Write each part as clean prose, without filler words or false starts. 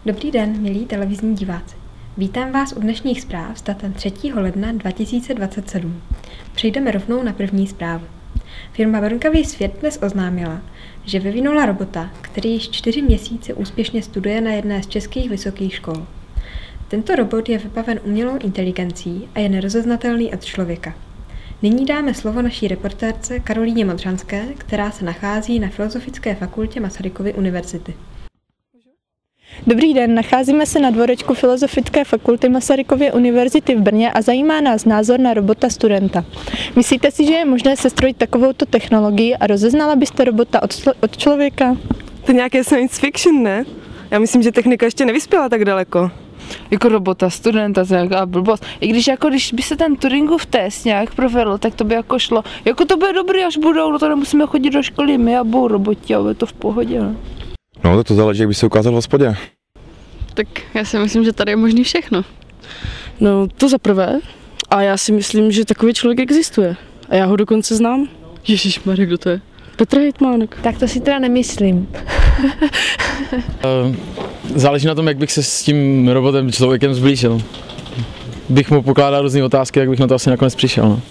Dobrý den, milí televizní diváci. Vítám vás u dnešních zpráv s datem 3. ledna 2027. Přejdeme rovnou na první zprávu. Firma Vronkavý svět dnes oznámila, že vyvinula robota, který již 4 měsíce úspěšně studuje na jedné z českých vysokých škol. Tento robot je vybaven umělou inteligencí a je nerozeznatelný od člověka. Nyní dáme slovo naší reportérce Karolíně Modřanské, která se nachází na Filozofické fakultě Masarykovy univerzity. Dobrý den, nacházíme se na dvorečku Filozofické fakulty Masarykovy univerzity v Brně a zajímá nás názor na robota studenta. Myslíte si, že je možné sestrojit takovouto technologii a rozeznala byste robota od člověka? To nějaké science fiction, ne? Já myslím, že technika ještě nevyspěla tak daleko. Jako robota, studenta, to je nějaká blbost. I když by se ten Turingův test nějak provedl, tak to by jako šlo. Jako to bude dobrý, až budou, no to nemusíme chodit do školy, my a budou roboti a bude to v pohodě. Ne? No to záleží, jak by se ukázal v hospodě. Tak já si myslím, že tady je možný všechno. No to za prvé. A já si myslím, že takový člověk existuje. A já ho dokonce znám. Ježišmarja, kdo to je? Petr Hejtmánek. Tak to si teda nemyslím. Záleží na tom, jak bych se s tím robotem člověkem zblížil. Bych mu pokládal různé otázky, jak bych na to asi nakonec přišel. No.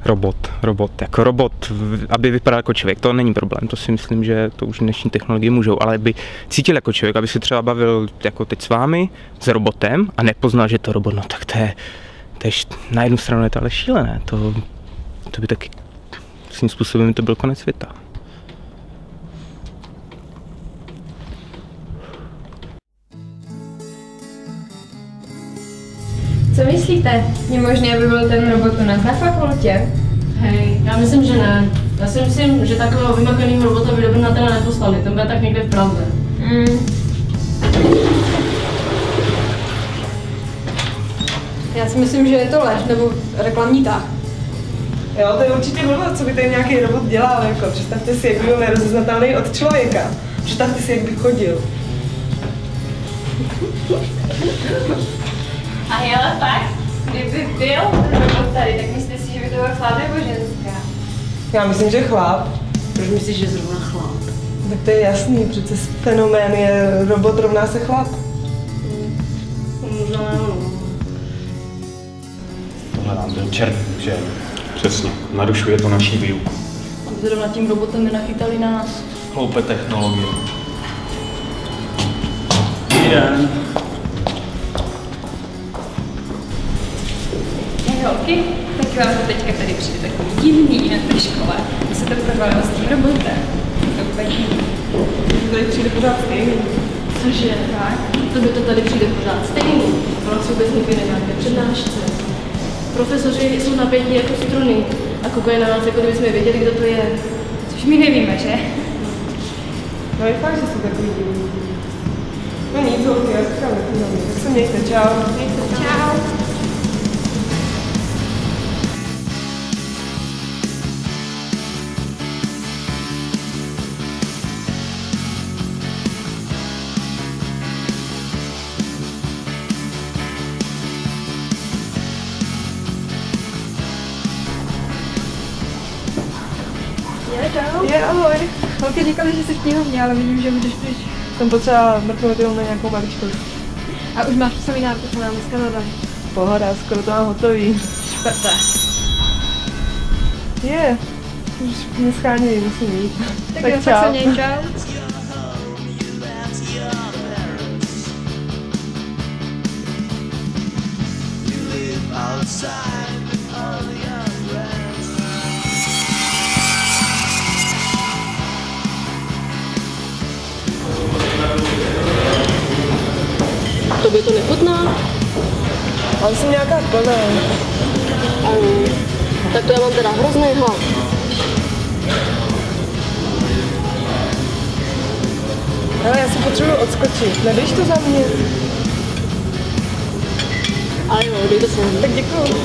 Robot, aby vypadal jako člověk, to není problém, to si myslím, že to už dnešní technologie můžou, ale aby cítil jako člověk, aby se třeba bavil jako teď s vámi, s robotem a nepoznal, že to robot, no tak to je na jednu stranu je to ale šílené, to by taky svým způsobem to byl konec světa. Co myslíte? Je možné, aby byl ten robot u nás na fakultě? Hej, já myslím, že ne. Já si myslím, že takového vymakaného robota by do Brna teda neposlali, ten bude tak někde v Praze. Já si myslím, že je to lež nebo reklamní tah. Jo, to je určitě blbost, co by tady nějaký robot dělal, jako. Představte si, jak by byl nerozeznatelný od člověka. Představte si, jak by chodil. A hele tak, kdyby byl robot tady, tak myslíte si, že by to byl chlap nebo ženská? Já myslím, že chlap. Proč myslíš, že zrovna chlap? Tak to je jasný, přece fenomén je robot rovná se chlap. Možná ano. Tohle nám byl čert, že? Přesně, narušuje to naší výuku. Zrovna tím robotem nenachytali nás. Hloupé technologie. Den. Holky, tak vám to teďka tady přijde takový divný na té škole. To se to provalilo s tím robotem. To úplně divný. Tady přijde pořád stejný. Cože? Tak? To by to tady přijde pořád stejný. Ono si vůbec nikdy nemáte přednášce. Profesoři jsou napětí jako struny a koukají na nás, jako kdybychom věděli, kdo to je. Což my nevíme, že? No je fakt, že jsou takový divný. No nic, holky, já se třeba nepůjdám. Tak se mějte, čau. Čau. Ahoj. Holky říkali, že jsi knihovně, ale vidím, že budeš pryč. Jsem potřeba mrknout jenom na nějakou maličku. A už máš psaný nápis, co nám dneska zadali. Pohoda, skoro to mám hotový. Špatné. Je, už mě schánějí, musím jít. Tak jo, tak se měj, čau. Tobě to nechutná? Ale jsem nějaká plná. Tak to já mám teda hrozný hlad. Ale já si potřebuji odskočit. Nedejš to za mě? Ale jo, dej to sem. Tak děkuju.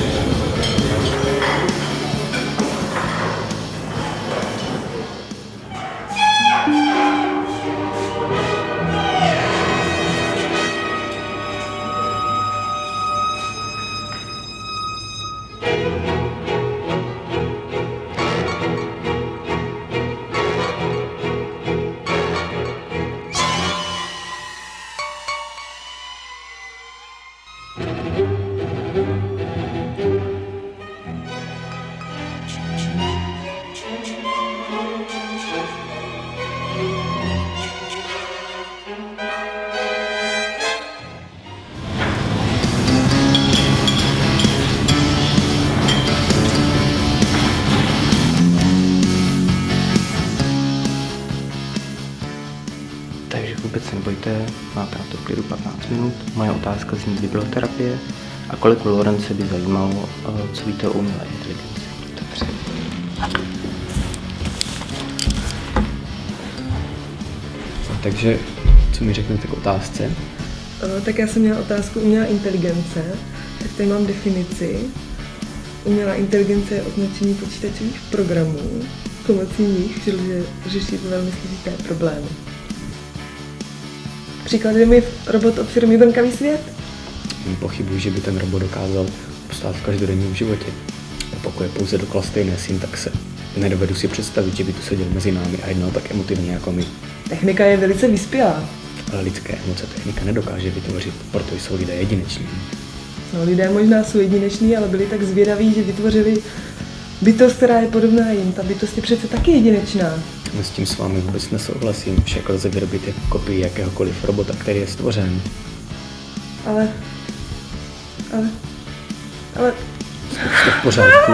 takže vůbec se nebojte, máte na to v klidu 15 minut. Moje otázka zní biblioterapie a kolegu Lorence by zajímalo, co víte o umělé inteligenci. Dobře. Takže, co mi řeknete k otázce? Tak já jsem měla otázku umělá inteligence, tak tady mám definici. Umělá inteligence je označení počítačových programů, pomocí nich lze řešit velmi složité problémy. Příkladem je robot od firmy Brnkavý svět. Pochybuji, že by ten robot dokázal obstát v každodenním životě. Opakuje pouze dokola stejné syntaxe. Nedovedu si představit, že by tu seděl mezi námi a jednal tak emotivně jako my. Technika je velice vyspělá. Ale lidské emoce technika nedokáže vytvořit, proto jsou lidé jedineční. No, lidé možná jsou jedineční, ale byli tak zvědaví, že vytvořili bytost, která je podobná jim. Ta bytost je přece taky jedinečná. S tím s vámi vůbec nesouhlasím, však lze vyrobit jako kopii jakéhokoliv robota, který je stvořen. Ale... Jste v pořádku?